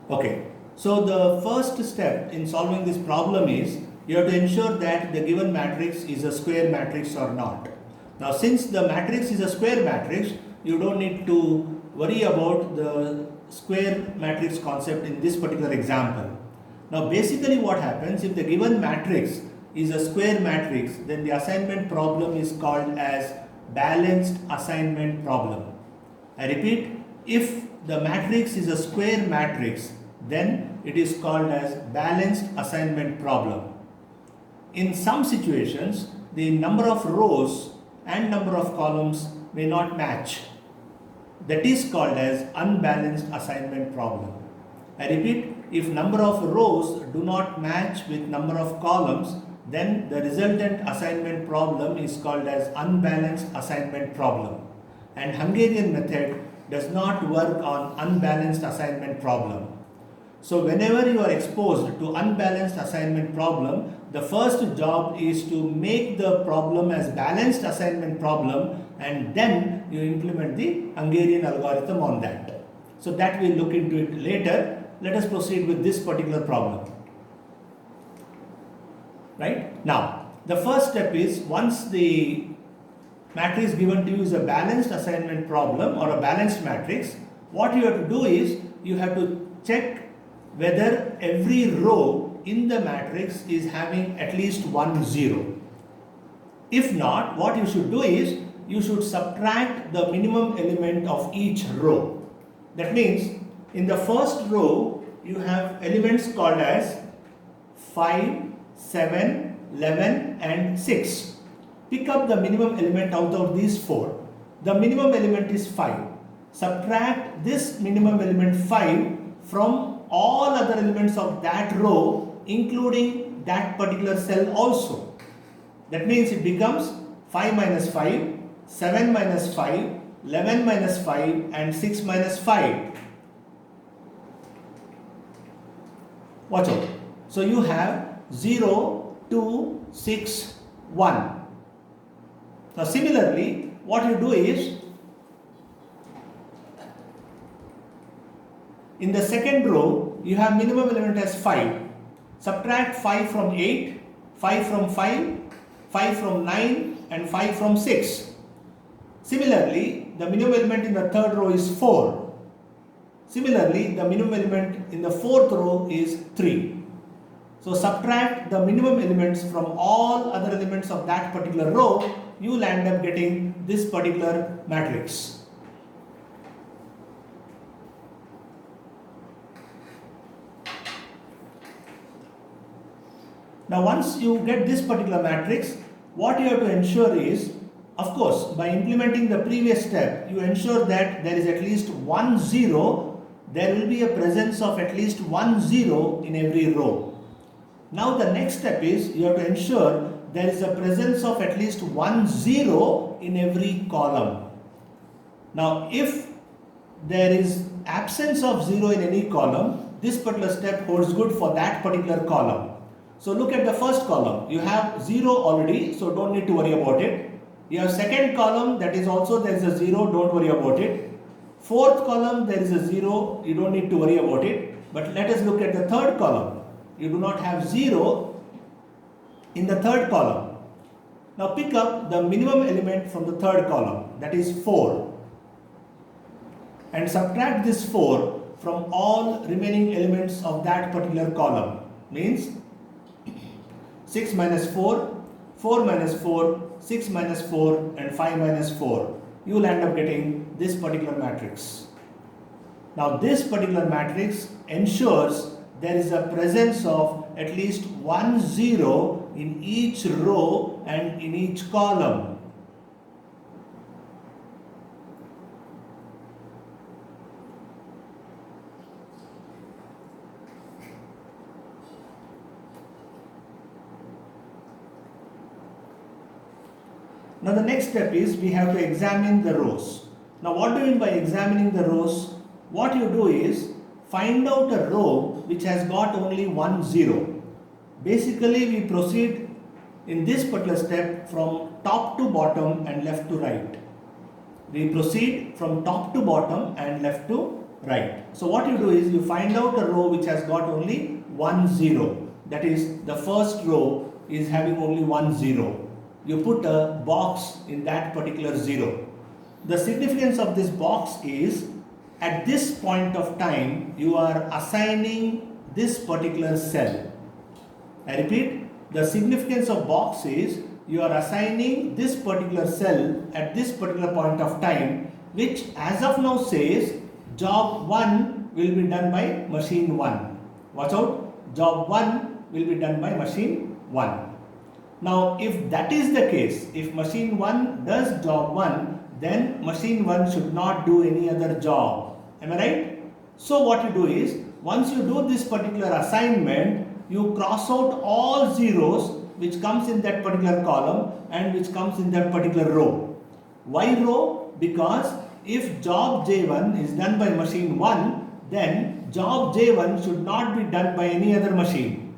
Okay, so the first step in solving this problem is you have to ensure that the given matrix is a square matrix or not. Now, since the matrix is a square matrix, you don't need to worry about the square matrix concept in this particular example. Now, basically what happens if the given matrix is a square matrix, then the assignment problem is called as balanced assignment problem. I repeat, if the matrix is a square matrix, then it is called as balanced assignment problem. In some situations, the number of rows and number of columns may not match. That is called as unbalanced assignment problem. I repeat, if number of rows do not match with number of columns, then the resultant assignment problem is called as unbalanced assignment problem. And Hungarian method does not work on unbalanced assignment problem. So whenever you are exposed to unbalanced assignment problem, the first job is to make the problem as balanced assignment problem, and then you implement the Hungarian algorithm on that. So that we'll look into it later. Let us proceed with this particular problem. Right? Now, the first step is once the matrix given to you is a balanced assignment problem or a balanced matrix, what you have to do is you have to check whether every row in the matrix is having at least one zero. If not, what you should do is you should subtract the minimum element of each row. That means in the first row you have elements called as 5, 7, 11 and 6. Pick up the minimum element out of these four. The minimum element is 5. Subtract this minimum element 5 from all other elements of that row, including that particular cell also. That means it becomes 5 minus 5, 7 minus 5, 11 minus 5 and 6 minus 5. Watch out. So you have 0, 2, 6, 1. Now similarly, what you do is, in the second row, you have minimum element as 5. Subtract 5 from 8, 5 from 5, 5 from 9 and 5 from 6. Similarly, the minimum element in the third row is 4. Similarly, the minimum element in the fourth row is 3. So subtract the minimum elements from all other elements of that particular row, you will end up getting this particular matrix. Now once you get this particular matrix, what you have to ensure is, of course, by implementing the previous step, you ensure that there is at least one zero, there will be a presence of at least one zero in every row. Now the next step is you have to ensure there is a presence of at least one zero in every column. Now if there is absence of zero in any column, this particular step holds good for that particular column. So look at the first column. You have 0 already, so don't need to worry about it. You have second column, that is also there is a 0, don't worry about it. Fourth column, there is a 0, you don't need to worry about it. But let us look at the third column. You do not have 0 in the third column. Now pick up the minimum element from the third column, that is 4. And subtract this 4 from all remaining elements of that particular column. Means 6 minus 4, 4 minus 4, 6 minus 4 and 5 minus 4. You will end up getting this particular matrix. Now this particular matrix ensures there is a presence of at least one zero in each row and in each column. Now the next step is we have to examine the rows. Now what do you mean by examining the rows? What you do is find out a row which has got only one zero. Basically we proceed in this particular step from top to bottom and left to right. We proceed from top to bottom and left to Right. So what you do is you find out a row which has got only 1 0. That is, the first row is having only 1 0. You put a box in that particular 0. The significance of this box is at this point of time you are assigning this particular cell. I repeat, the significance of box is you are assigning this particular cell at this particular point of time, which as of now says job 1 will be done by machine 1. Watch out, job 1 will be done by machine 1. Now if that is the case, if machine 1 does job 1, then machine 1 should not do any other job. Am I right? So what you do is, once you do this particular assignment, you cross out all zeros which comes in that particular column and which comes in that particular row. Why row? Because if job J1 is done by machine 1, then job J1 should not be done by any other machine.